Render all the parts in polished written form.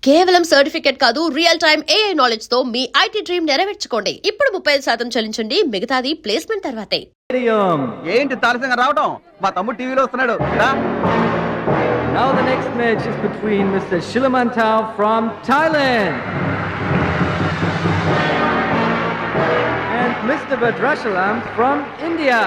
కేవలం సర్టిఫికెట్ కాదు, real time AI knowledge తో మీ IT డ్రీమ్ నెరవేర్చుకోండి. ఇప్పుడు 35% చెల్లించండి, మిగతాది ప్లేస్మెంట్ తర్వాతే. ఏంటి తారసంగా రావడం? మా తమ్ముడు టీవీలో వస్తున్నాడు. Now the next match is between Mr. Shilamantau from Thailand and Mr. Badrashalam from India.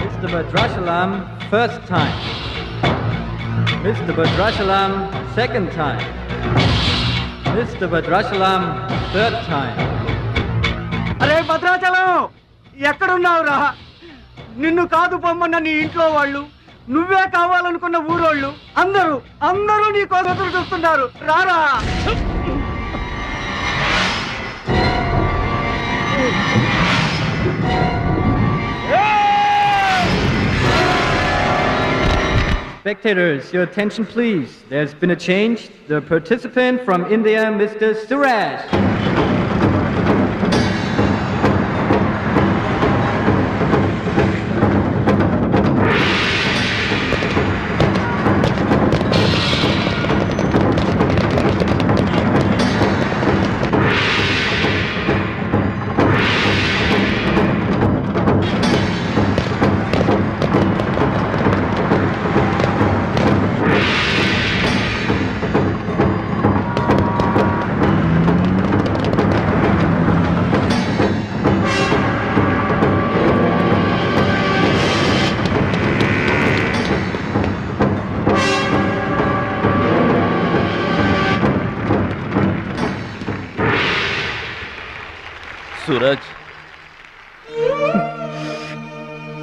Mr. Badrashalam, first time. Mr. Badrashalam, second time. Mr. Badrashalam, third time. అరే భద్రాచలం, ఎక్కడున్నావురా? నిన్ను కాదు పొమ్మన్న నీ ఇంట్లో వాళ్ళు, నువ్వే కావాలనుకున్న ఊరోళ్ళు అందరూ నీ కోసం చూస్తున్నారు. రారా. Spectators, your attention please. There's been a change. The participant from India, Mr. Suraj. Suraj,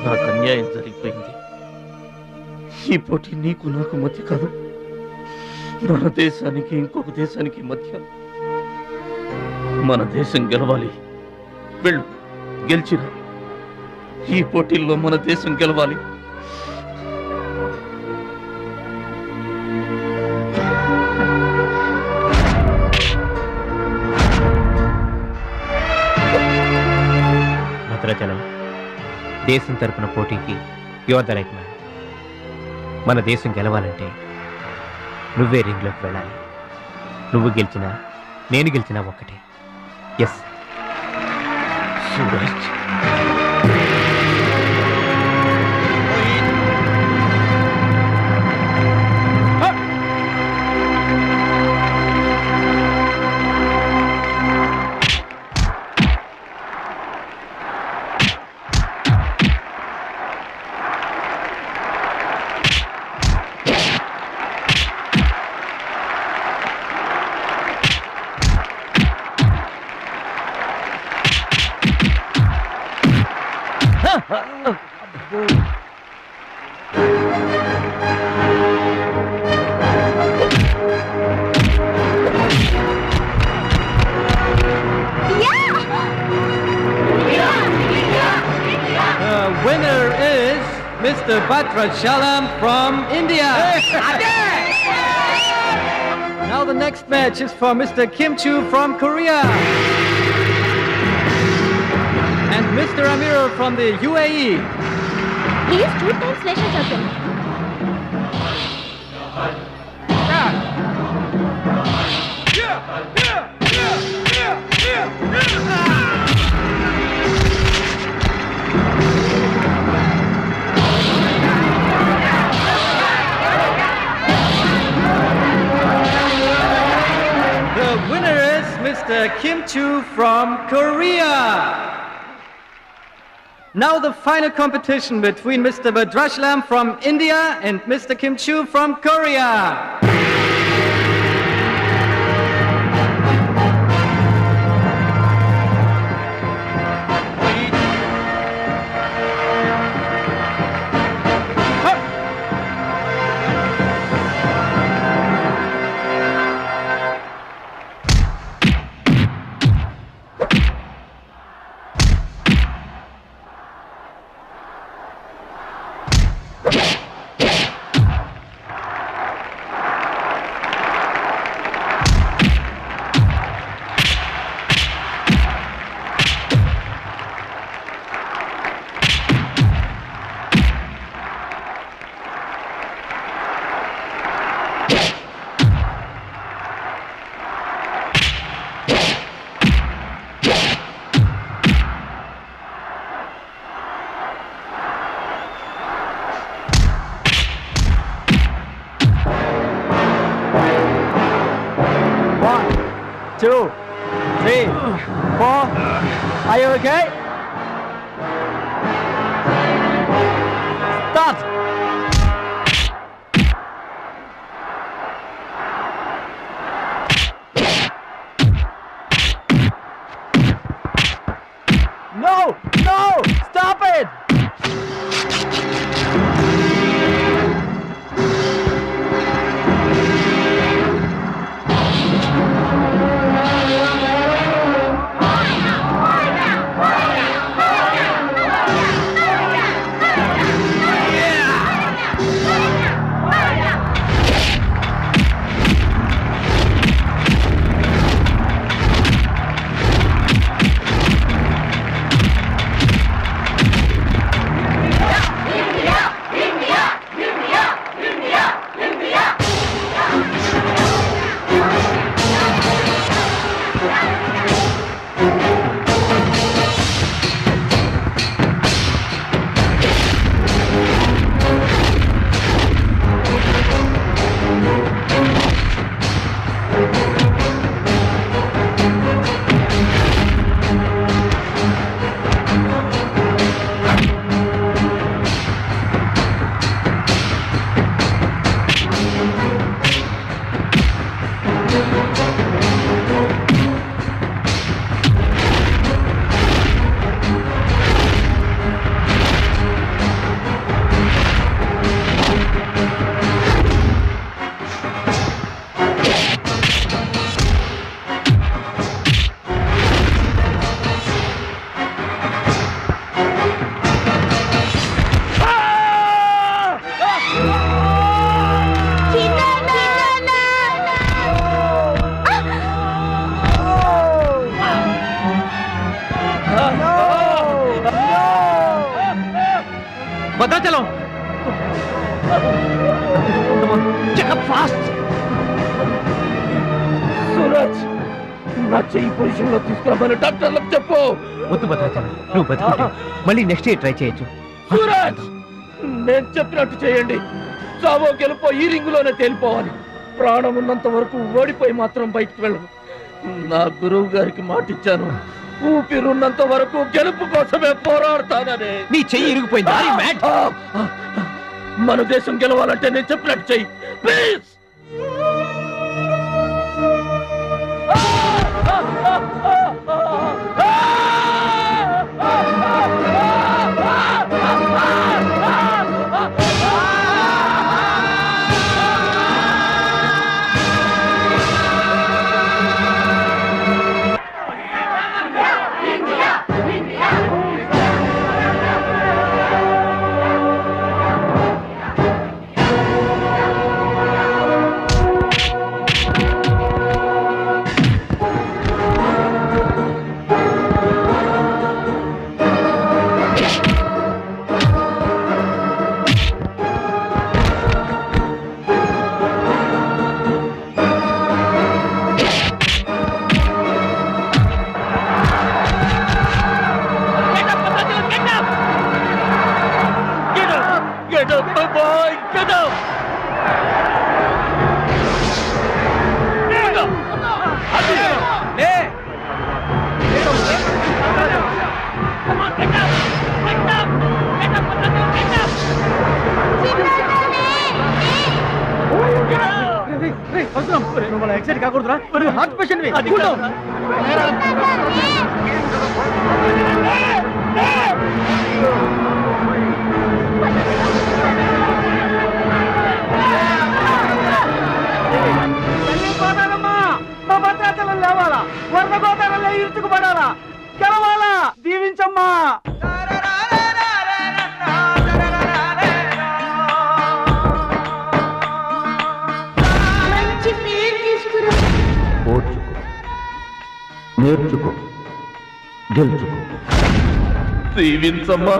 నాకు అన్యాయం జరిగిపోయింది. ఈ పోటీ నీకు నాకు మధ్య కాదు, మన దేశానికి ఇంకొక దేశానికి మధ్య. మన దేశం గెలవాలి. వెళ్ళు, గెలిచిరా. ఈ పోటీల్లో మన దేశం గెలవాలి. భద్రాచలం, దేశం తరపున పోటీకి యువర్ ద రైట్ మ్యాన్. మన దేశం గెలవాలంటే నువ్వే రింగ్లోకి వెళ్ళాలి. నువ్వు గెలిచినా నేను గెలిచినా ఒక్కటే. Yes Suraj. Winner is Mr. Badrashalam from India. Now the next match is for Mr. Kim Chu from Korea and Mr. Amir from the UAE. He is 2 times national champion. The winner is Mr. Kim Chu from Korea. Now the final competition between Mr. Badrashalam from India and Mr. Kim Chu from Korea. 2, 3, 4. Are you okay? Start. No! No! Stop it! Bhadrachalam Suraj నా చెయ్యి position లో తీసుకురామని డాక్టర్లకు చెప్పు. వద్దు భద్రాచలం, నువ్వు బతుకుంటే మళ్ళీ next year try చేయొచ్చు. సూరజ్ నేను చెప్పినట్టు చేయండి. చావో గెలుపో ఈ రింగులోనే తేలిపోవాలి. ప్రాణం ఉన్నంత వరకు ఓడిపోయి మాత్రం బయటికి వెళ్ళను. నా గురువు గారికి మాటిచ్చాను, ఊపిరున్నంత వరకు గెలుపు కోసమే పోరాడతానని. నీ చెయ్యి ఇరిగిపోయింది. మన దేశం గెలవాలంటే నేను చెప్పినట్టు చెయ్యి please. Get up, my boy! Get up! Get up! Hey! Come on, get up! Get up! Get up! Get up! నువ్వు మన ఎక్సైట్ కాకూడదురా, నువ్వు హార్ట్ పేషెంట్. మా భద్రాచలం లేవాలా, వరద గోదావరిలో ఇరుచుకుపడాలా, గెలవాలా, దీవించమ్మా. ఓర్చుకో, నేర్చుకో, గెలుచుకో, దీవించమ్మా.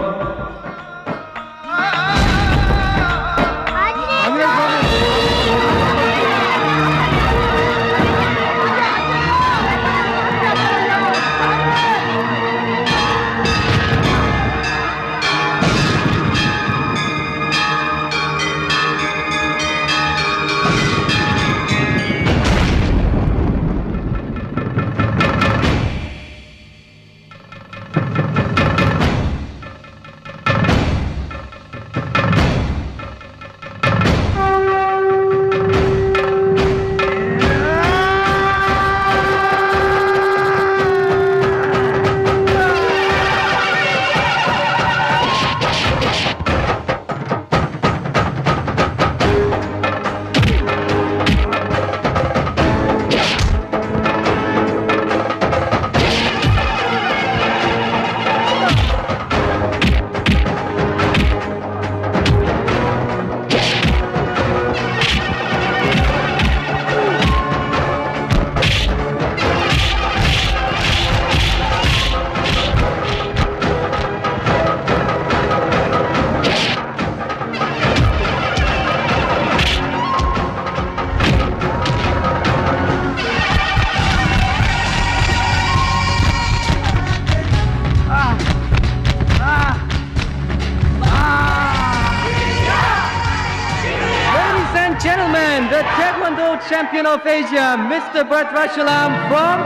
World Champion of Asia, Mr. Bhadrachalam from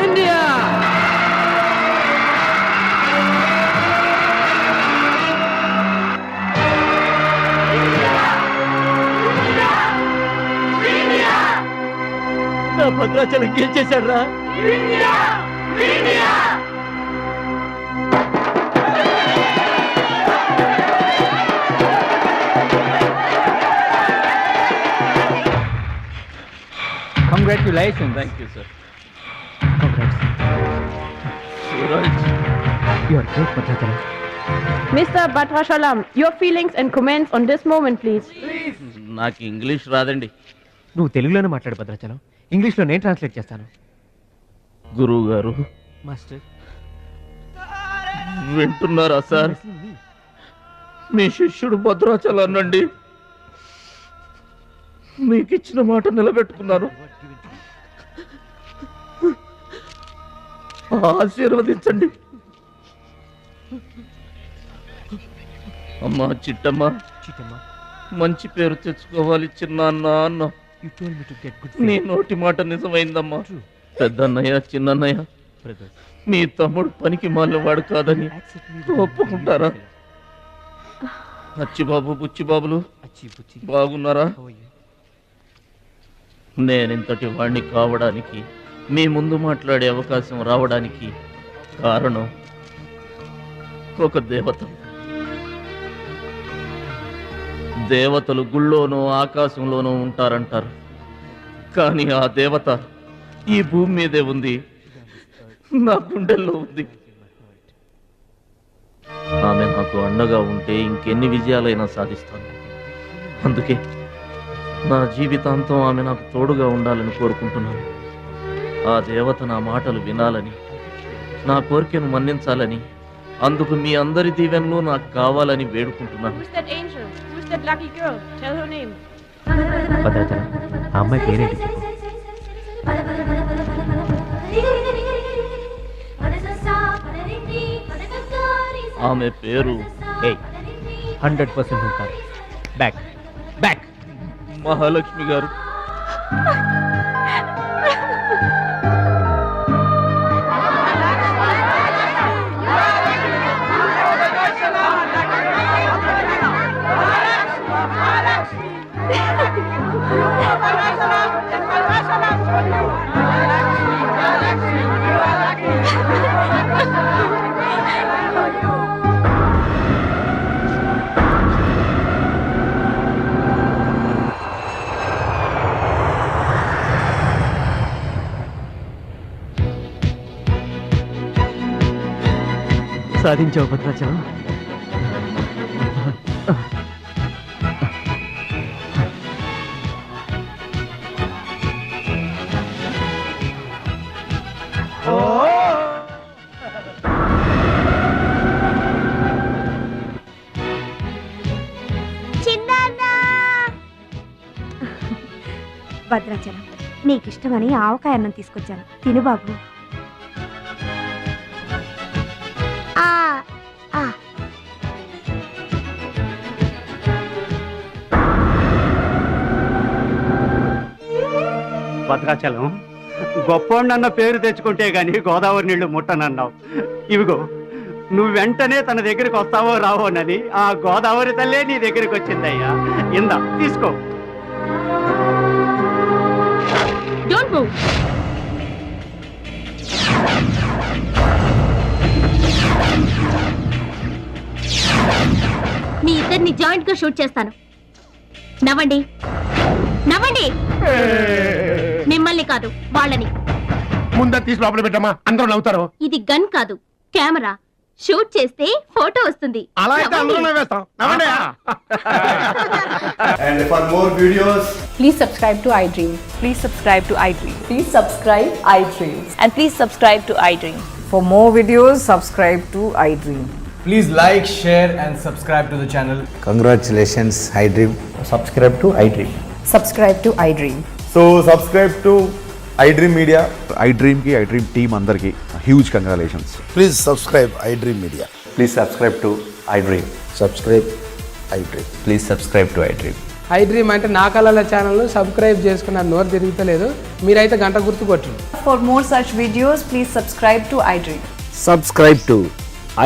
India. నా భద్రాచలం గెలిచేశాడు రా. Congratulations. Thank you sir. Congrats. Suraj, You are great, Bhadrachalam. Mr. Bhadrachalam, your feelings and comments on this moment, please. నాకు ఇంగ్లీష్ రాదండి. నువ్వు తెలుగులోనే మాట్లాడు భద్రాచలం, ఇంగ్లీష్లో నేను ట్రాన్స్లేట్ చేస్తాను. గురువు గారు మాస్టర్, వింటున్నారా సార్? మీ శిష్యుడు భద్రాచలాన్నండి. మీకు ఇచ్చిన మాట నిలబెట్టుకున్నాను. ఆశీర్వదించండి. అమ్మా చిట్టమ్మ, చీటమ్మా, మంచి పేరు తెచ్చుకోవాలి చిన్నాన్న అన్న. you told me to get good నీ friends. నోటి మాట నిజమైందమ్మా. పెద్దన్నయ్య, చిన్నన్నయ్య, Brothers, మీ తమ్ముడు పనికి మాలినవాడు కాదని accept me. ఒప్పుకుంటారా? అచ్చిబాబు, బుచ్చిబాబులు అచ్చి పుచ్చి, బాగున్నారా? how are you? నేనింతటి వాణ్ణి కావడానికి, మీ ముందు మాట్లాడే అవకాశం రావడానికి కారణం ఒక దేవత. దేవతలు గుళ్ళోనో ఆకాశంలోనో ఉంటారంటారు, కానీ ఆ దేవత ఈ భూమి మీదే ఉంది, నా గుండెల్లో ఉంది. ఆమె నాకు అండగా ఉంటే ఇంకెన్ని విజయాలైనా సాధిస్తాను. అందుకే నా జీవితాంతం ఆమె నాకు తోడుగా ఉండాలని కోరుకుంటున్నాను. ఆ దేవత నా మాటలు వినాలని, నా కోరికను మన్నించాలని, అందుకు మీ అందరి దీవెనలు నాకు కావాలని వేడుకుంటున్నాను. Who's that angel? Who's that lucky girl? Tell her name. Bhadrachalam, ఆ అమ్మాయి పేరేంటి చెప్పు. ఆమె పేరు 100% ఉంటారు. Back back. మహాలక్ష్మి గారు. సాధించావు భద్రాచలం. భద్రాచలం, నీకిష్టమని ఆవకాయ అన్నం తీసుకొచ్చాను, తిను బాబు. భద్రాచలం, గొప్పోండన్న పేరు తెచ్చుకుంటే గాని గోదావరి నీళ్లు ముట్టనన్నావు. ఇవిగో, నువ్వు వెంటనే తన దగ్గరికి వస్తావో రావోనని ఆ గోదావరి తల్లే నీ దగ్గరికి వచ్చిందయ్యా. ఇందా తీసుకో. Don't move. మీ ఇద్దరిని జాయింట్ గా షూట్ చేస్తాను. నవ్వండి, నవ్వండి. మిమ్మల్ని కాదు, వాళ్ళని. ముందా తీసి లోపల పెట్టమ్మా, అందరూ నవ్వుతారు. ఇది గన్ కాదు, కెమెరా. షూట్ చేస్తే ఫోటో వస్తుంది. అలా అయితే అందరూ నవ్వేస్తాం. నవ్వండి. And for more videos, Please subscribe to iDream. Please subscribe to iDream. Please subscribe iDream. And please subscribe to iDream. For more videos, subscribe to iDream. please like, share and subscribe to the channel. Congratulations, iDream. Subscribe to iDream. Subscribe to iDream. So subscribe to iDream Media. iDream ki iDream team andarki huge congratulations. Please subscribe iDream Media. Please subscribe to iDream. Subscribe iDream. Please subscribe to iDream. I dream అంటే నా కళల channel subscribe చేసుకున్న నోరు తిరుగుతలేదు. మీరైతే గంట గుర్తు కొట్టండి. For more such videos, please subscribe to iDream. Subscribe to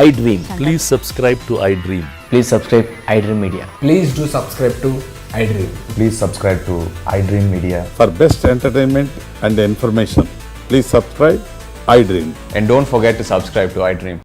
iDream. Please subscribe to iDream. Please subscribe iDream media. Please do subscribe to iDream. Please subscribe to iDream Media. For best entertainment and information, please subscribe iDream. And don't forget to subscribe to iDream.